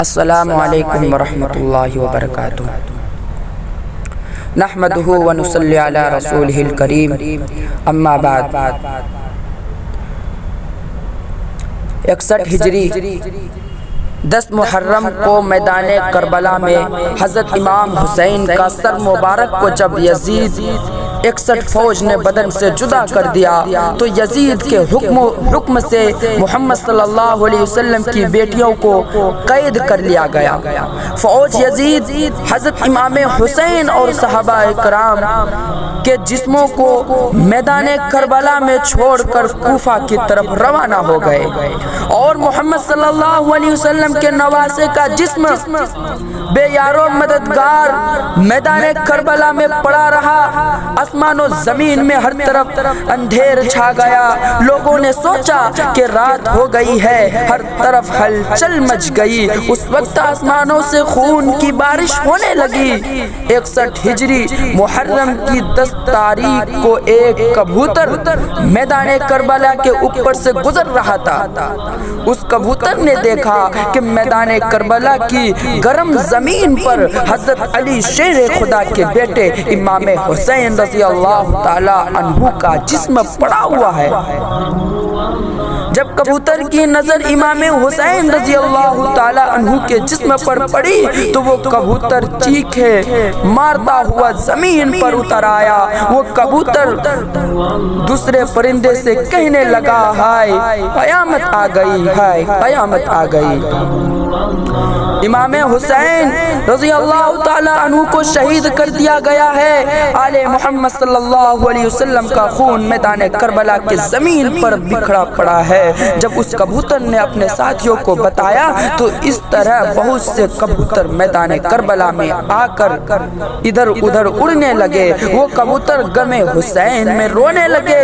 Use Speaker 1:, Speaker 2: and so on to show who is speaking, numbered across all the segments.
Speaker 1: السلام علیکم ورحمۃ اللہ وبرکاتہ۔ نحمدہ ونصلی علی رسولہ الکریم، اما بعد۔ 61 ہجری 10 محرم کو میدان کربلا میں حضرت امام حسین کا سر مبارک کو جب یزید 61 فوج نے بدن سے جدا کر دیا تو یزید کے حکم سے محمد صلی اللہ علیہ وسلم کی بیٹیوں کو قید کر لیا گیا۔ فوج یزید حضرت امام حسین اور صحابہ کرام کے جسموں کو میدان کربلا میں چھوڑ کر کوفہ کی طرف روانہ ہو گئے، اور محمد صلی اللہ علیہ وسلم کے نواسے کا جسم بے یار و مددگار میدان کربلا میں پڑا رہا۔ آسمان و زمین میں ہر طرف اندھیر چھا گیا۔ لوگوں نے سوچا کہ رات ہو گئی ہے، ہر طرف ہلچل مچ گئی۔ اس وقت آسمانوں سے خون کی بارش ہونے لگی۔ 61 ہجری محرم کی 10 تاریخ کو ایک کبوتر میدان کربلا کے اوپر سے گزر رہا تھا۔ اس کبوتر نے دیکھا کہ میدان کربلا کی گرم زمین پر حضرت علی شیر خدا کے بیٹے امام حسین رضی اللہ تعالی عنہ کا جسم پڑا ہوا ہے۔ جب کبوتر کی نظر امام حسین رضی اللہ تعالی عنہ کے جسم پر پڑی تو وہ کبوتر چیخے مارتا ہوا زمین پر اتر آیا۔ وہ کبوتر دوسرے پرندے سے کہنے لگا، ہائے قیامت آ گئی، ہائے قیامت آ گئی۔ امام حسین رضی اللہ تعالی عنہ کو شہید کر دیا گیا ہے۔ آل محمد صلی اللہ علیہ وسلم کا خون میدان کربلا کی زمین پر بکھرا پڑا ہے۔ جب اس کبوتر نے اپنے ساتھیوں کو بتایا تو اس طرح بہت سے کبوتر میدان کربلا میں آ کر ادھر ادھر اڑنے لگے۔ وہ کبوتر غم حسین میں رونے لگے۔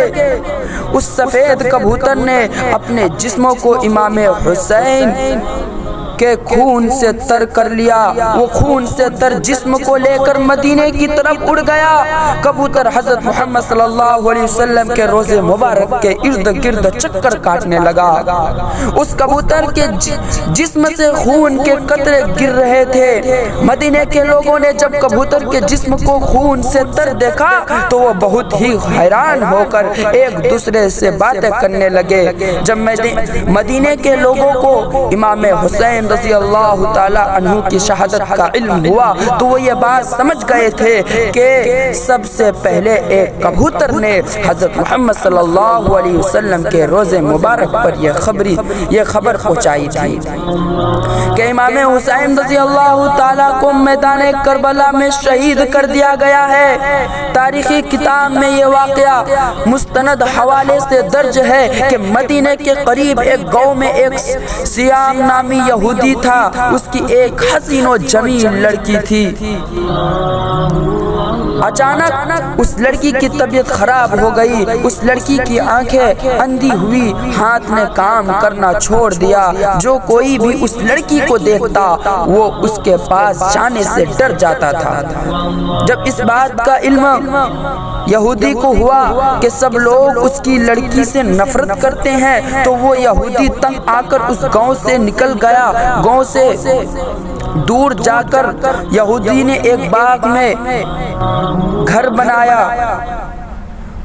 Speaker 1: اس سفید کبوتر نے اپنے جسموں کو امام حسین کے خون سے تر کر لیا۔ وہ خون سے تر جسم کو لے کر مدینے کی طرف اڑ گیا۔ کبوتر حضرت محمد صلی اللہ علیہ وسلم کے روضے مبارک کے ارد گرد چکر کاٹنے لگا۔ اس کبوتر کے جسم سے خون کے قطرے گر رہے تھے۔ مدینے کے لوگوں نے جب کبوتر کے جسم کو خون سے تر دیکھا تو وہ بہت ہی حیران ہو کر ایک دوسرے سے باتیں کرنے لگے۔ جب مدینے کے لوگوں کو امام حسین رضی اللہ تعالی عنہ کی شہادت کا علم ہوا تو وہ یہ بات سمجھ گئے تھے کہ سب سے پہلے ایک کبوتر نے حضرت محمد صلی اللہ علیہ وسلم کے روضے مبارک پر یہ خبر پہنچائی تھی کہ امام حسین رضی اللہ تعالی کو میدان کربلا میں شہید کر دیا گیا ہے۔ تاریخی کتاب میں یہ واقعہ مستند حوالے سے درج ہے کہ مدینے کے قریب ایک گاؤں میں ایک سیام نامی یہودی تھا۔ اس کی ایک حسین و جمیل لڑکی تھی۔ اچانک اس لڑکی کی طبیعت خراب ہو گئی۔ اس لڑکی کی آنکھیں اندھی ہوئی، ہاتھ نے کام کرنا چھوڑ دیا۔ جو کوئی بھی اس لڑکی کو دیکھتا وہ اس کے پاس جانے سے ڈر جاتا تھا۔ جب اس بات کا علم یہودی کو ہوا کہ سب لوگ اس کی لڑکی سے نفرت کرتے ہیں تو وہ یہودی تنگ آ کر اس گاؤں سے نکل گیا۔ گاؤں سے دور جا کر یہودی نے ایک باغ میں گھر بنایا۔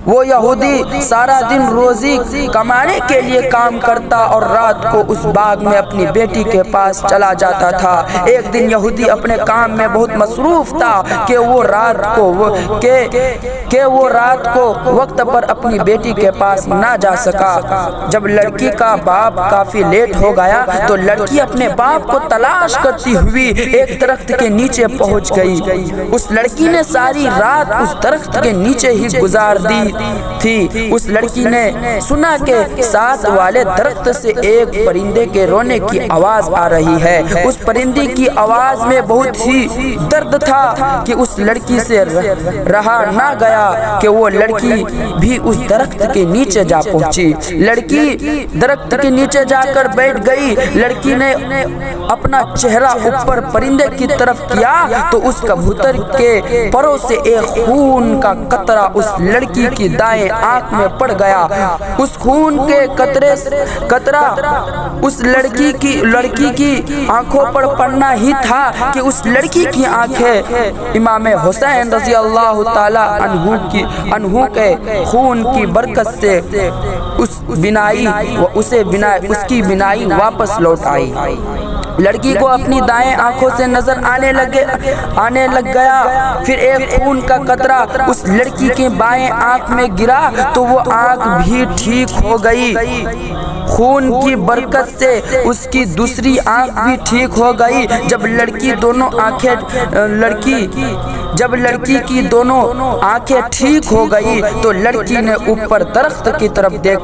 Speaker 1: وہ یہودی سارا دن روزی کمانے کے لیے کام کرتا اور رات کو اس باغ میں اپنی بیٹی کے پاس چلا جاتا تھا۔ ایک دن یہودی اپنے کام میں بہت مصروف تھا کہ وہ رات کو وقت پر اپنی بیٹی کے پاس نہ جا سکا۔ جب لڑکی کا باپ کافی لیٹ ہو گیا تو لڑکی اپنے باپ کو تلاش کرتی ہوئی ایک درخت کے نیچے پہنچ گئی۔ اس لڑکی نے ساری رات اس درخت کے نیچے ہی گزار دی تھی۔ اس لڑکی نے سنا کہ ساتھ والے درخت سے ایک پرندے کے رونے کی آواز آ رہی ہے۔ اس پرندے کی آواز میں بہت ہی درد تھا کہ اس لڑکی سے رہا نہ گیا کہ وہ لڑکی بھی اس درخت کے نیچے جا پہنچی۔ لڑکی درخت کے نیچے جا کر بیٹھ گئی۔ لڑکی نے اپنا چہرہ اوپر پرندے کی طرف کیا تو اس کبوتر کے پروں سے ایک خون کا قطرہ اس لڑکی کی کی دائیں آنکھ میں پڑ گیا۔ اس خون کے قطرہ اس لڑکی کی آنکھوں پر پڑنا ہی تھا کہ اس لڑکی کی آنکھیں امام حسین رضی اللہ تعالی عنہ کے خون کی برکت سے اس کی بینائی واپس لوٹ آئی۔ لڑکی کو اپنی دائیں آنکھوں سے نظر آنے لگ گیا۔ پھر ایک خون کا قطرہ اس لڑکی کے بائیں آنکھ میں گرا تو وہ آنکھ بھی ٹھیک ہو گئی۔ خون کی برکت سے اس کی دوسری آنکھ بھی ٹھیک ہو گئی۔ جب لڑکی کی دونوں آنکھیں ٹھیک ہو گئی تو لڑکی نے اوپر درخت کی طرف دیکھ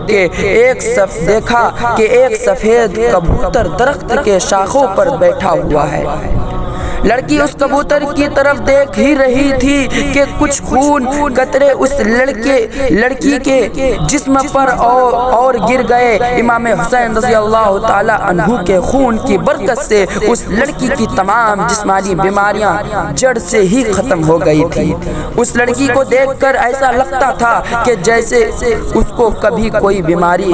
Speaker 1: کے دیکھا کہ ایک سفید کبوتر درخت کے شاخوں پر بیٹھا ہوا ہے۔ لڑکی اس کبوتر کی طرف دیکھ ہی رہی تھی کہ کچھ خون قطرے اس لڑکی کے جسم پر اور گر گئے۔ امام حسین رضی اللہ تعالی عنہ کے خون کی برکت سے اس لڑکی کی تمام جسمانی بیماریاں جڑ سے ہی ختم ہو گئی تھی۔ اس لڑکی کو دیکھ کر ایسا لگتا تھا کہ جیسے اس کو کبھی کوئی بیماری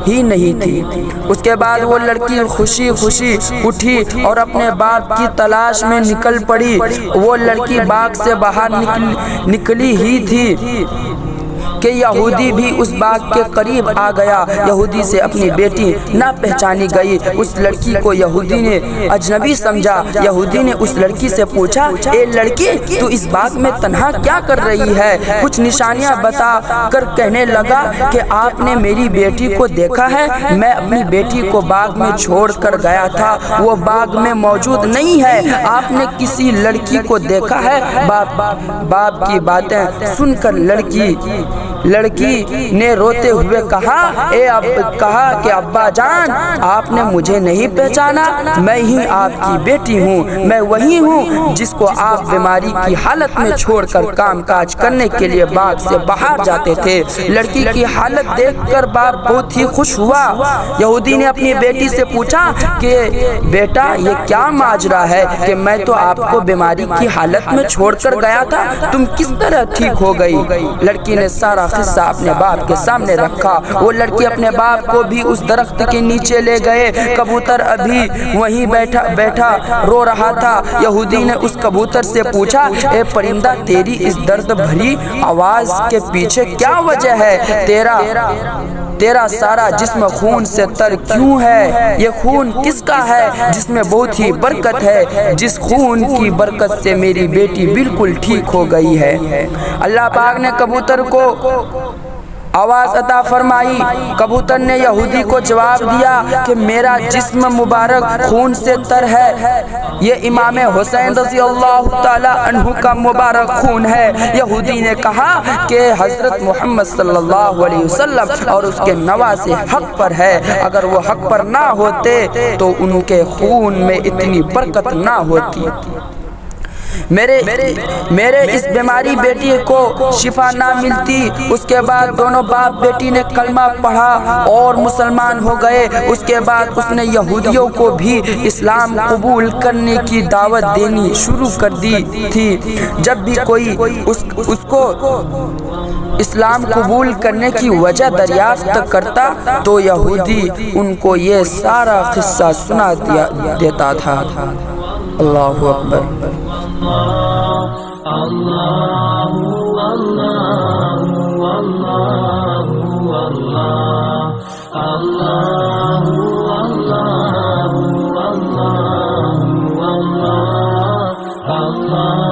Speaker 1: ہی نہیں تھی۔ اس کے بعد وہ لڑکی خوشی اٹھی اور اپنے باپ کی تلاش میں نکل پڑی۔ وہ لڑکی باغ سے باہر نکلی ہی تھی کہ یہودی بھی اس باغ کے قریب آ گیا۔ یہودی سے اپنی بیٹی نہ پہچانی گئی۔ اس لڑکی کو یہودی نے اجنبی سمجھا۔ یہودی نے اس لڑکی سے پوچھا، اے لڑکی، تو اس باغ میں تنہا کیا کر رہی ہے؟ کچھ نشانیاں بتا کر کہنے لگا کہ آپ نے میری بیٹی کو دیکھا ہے؟ میں اپنی بیٹی کو باغ میں چھوڑ کر گیا تھا، وہ باغ میں موجود نہیں ہے۔ آپ نے کسی لڑکی کو دیکھا ہے؟ باپ کی باتیں سن کر لڑکی نے روتے ہوئے کہا کہ ابا جان، آپ نے مجھے نہیں پہچانا، میں ہی آپ کی بیٹی ہوں، میں وہی ہوں جس کو آپ بیماری کی حالت میں چھوڑ کر کام کاج کرنے کے لیے باغ سے باہر جاتے تھے۔ لڑکی کی حالت دیکھ کر باپ بہت ہی خوش ہوا۔ یہودی نے اپنی بیٹی سے پوچھا کہ بیٹا، یہ کیا ماجرا ہے کہ میں تو آپ کو بیماری کی حالت میں چھوڑ کر گیا تھا، تم کس طرح ٹھیک ہو گئی؟ لڑکی نے سارا قصہ اپنے باپ کے سامنے رکھا۔ وہ لڑکی اپنے باپ کو بھی اس درخت کے نیچے لے گئے۔ کبوتر ابھی وہیں بیٹھا رو رہا تھا۔ یہودی نے اس کبوتر سے پوچھا، اے پرندہ، تیری اس درد بھری آواز کے پیچھے کیا وجہ ہے؟ تیرا سارا جسم خون سے تر کیوں ہے؟ یہ خون کس کا ہے جس میں بہت ہی برکت ہے، جس خون کی برکت سے میری بیٹی بالکل ٹھیک ہو گئی ہے؟ اللہ پاک نے کبوتر کو آواز عطا فرمائی۔ کبوتر نے یہودی کو جواب دیا کہ میرا جسم مبارک خون سے تر ہے، یہ امام حسین رضی اللہ تعالی عنہ کا مبارک خون ہے۔ یہودی نے کہا کہ حضرت محمد صلی اللہ علیہ وسلم اور اس کے نواسے حق پر ہے، اگر وہ حق پر نہ ہوتے تو ان کے خون میں اتنی برکت نہ ہوتی۔ میرے اس بیماری بیٹی کو شفا نہ ملتی۔ اس کے بعد دونوں باپ بیٹی نے کلمہ پڑھا اور مسلمان ہو گئے۔ اس کے بعد اس نے یہودیوں کو بھی اسلام قبول کرنے کی دعوت دینی شروع کر دی تھی۔ جب بھی کوئی اس کو اسلام قبول کرنے کی وجہ دریافت کرتا تو یہودی ان کو یہ سارا قصہ سنا دیتا تھا۔ اللہ اکبر۔ اللہ اللہ اللہ اللہ اللہ اللہ